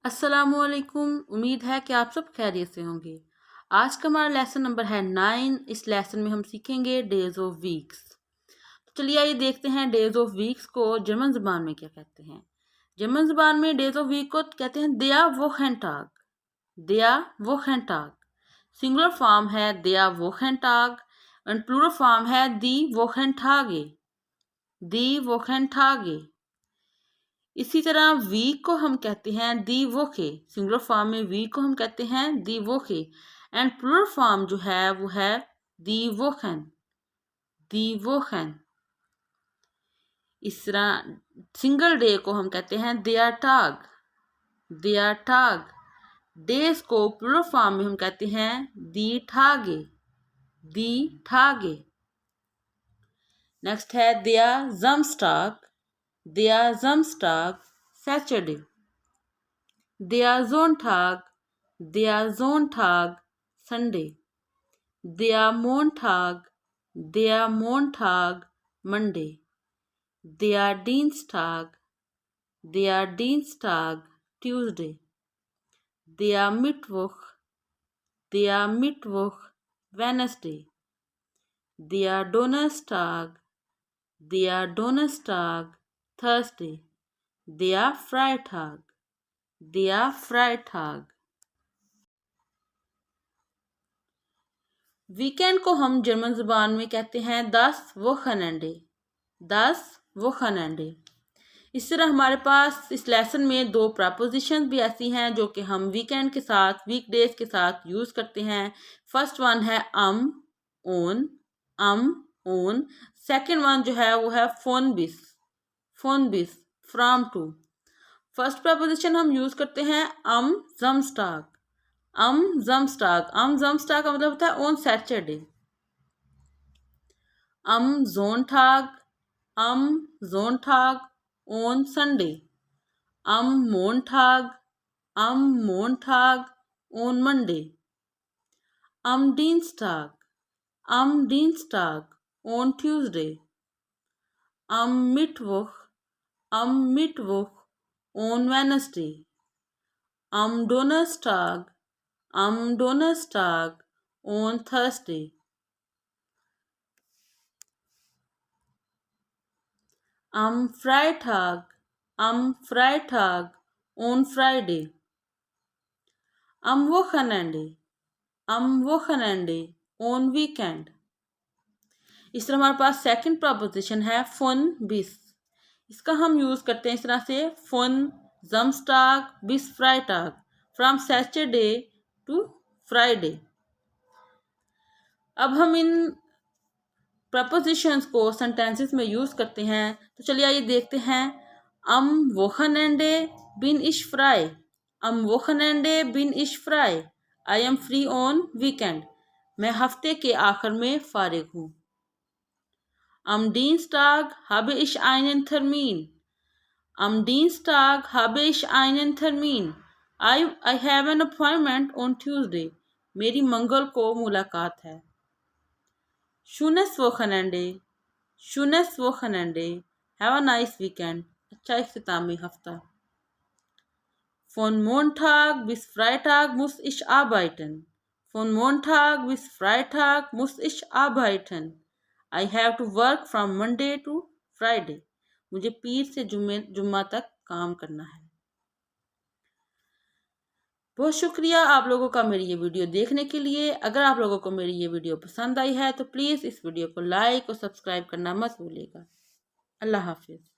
अस्सलामुअलैकुम। उम्मीद है कि आप सब खैरियत से होंगे। आज का हमारा लेसन नंबर है 9। इस लेसन में हम सीखेंगे डेज ऑफ वीक्स। तो चलिए आइए देखते हैं डेज ऑफ वीक्स को जर्मन ज़बान में क्या कहते हैं। जर्मन ज़बान में डेज ऑफ वीक को कहते हैं देया वोहेंटाग। देया वोहेंटाग सिंगुलर फॉर्म है देया वोहेंटाग एंड प्लूरल फॉर्म है दी वोहेंटागे। दी वोहेंटागे। इसी तरह वीक को हम कहते हैं दी वोके। सिंगुलर फॉर्म में वीक को हम कहते हैं दी वोके एंड प्लूरल फॉर्म जो है वो है दी वोखन। दी वोखन। इस तरह सिंगल डे को हम कहते हैं देयर टाग। देयर टाग। डेज को प्लूरल फॉर्म में हम कहते हैं दी ठागे। दी ठागे। नेक्स्ट है देयर जमस्टाग। देयर जमस्टाग Saturday. Der Sonntag, der Sonntag, Sunday. Der Montag, Monday. Der Dienstag, Tuesday. Der Mittwoch, Wednesday. Der Donnerstag, Thursday. Der Freitag, weekend को हम जर्मन ज़बान में कहते हैं das Wochenende। das Wochenende। इस तरह हमारे पास इस लेसन में दो प्रपोजिशन भी ऐसी हैं जो कि हम वीकेंड के साथ वीकडेज के साथ यूज़ करते हैं। फर्स्ट वन है ओन। सेकंड वन जो है वो है फोन बिस फ्रॉम टू। फर्स्ट प्रपोजिशन हम यूज करते हैं जमस्टाग। जमस्टाग का मतलब होता है ऑन सैटरडे। जोनटाग ऑन संडे। मोनटाग on Monday. Dienstag on Tuesday. Mittwoch on Wednesday. Donnerstag on Thursday. Freitag on Friday. Wochenende on weekend. इस तरह हमारे पास सेकंड प्रपोजिशन है फन बिस। इसका हम यूज करते हैं इस तरह से फन जमस्टाग बिस फ्राइटाग फ्रॉम सैटरडे टू फ्राइडे। अब हम इन प्रपोजिशंस को सेंटेंसेस में यूज करते हैं। तो चलिए आइए देखते हैं। वोखनेंडे बिन इश फ्राई। वोखनेंडे बिन इश fry. I am free on weekend. मैं हफ्ते के आखिर में फारिग हूँ। Am Dienstag habe ich einen Termin. Am Dienstag habe ich einen Termin. I have an appointment on Tuesday. मेरी मंगल को मुलाकात है। Schönes Wochenende. Have a nice weekend. अच्छा इख्तितामी हफ्ता। Von Montag bis Freitag muss ich arbeiten. Von Montag bis Freitag muss ich arbeiten. I have to work from Monday to Friday. मुझे पीर से जुम्मा तक काम करना है। बहुत शुक्रिया आप लोगों का मेरी ये वीडियो देखने के लिए। अगर आप लोगों को मेरी ये वीडियो पसंद आई है तो प्लीज़ इस वीडियो को लाइक और सब्सक्राइब करना मत भूलिएगा। अल्लाह हाफिज़।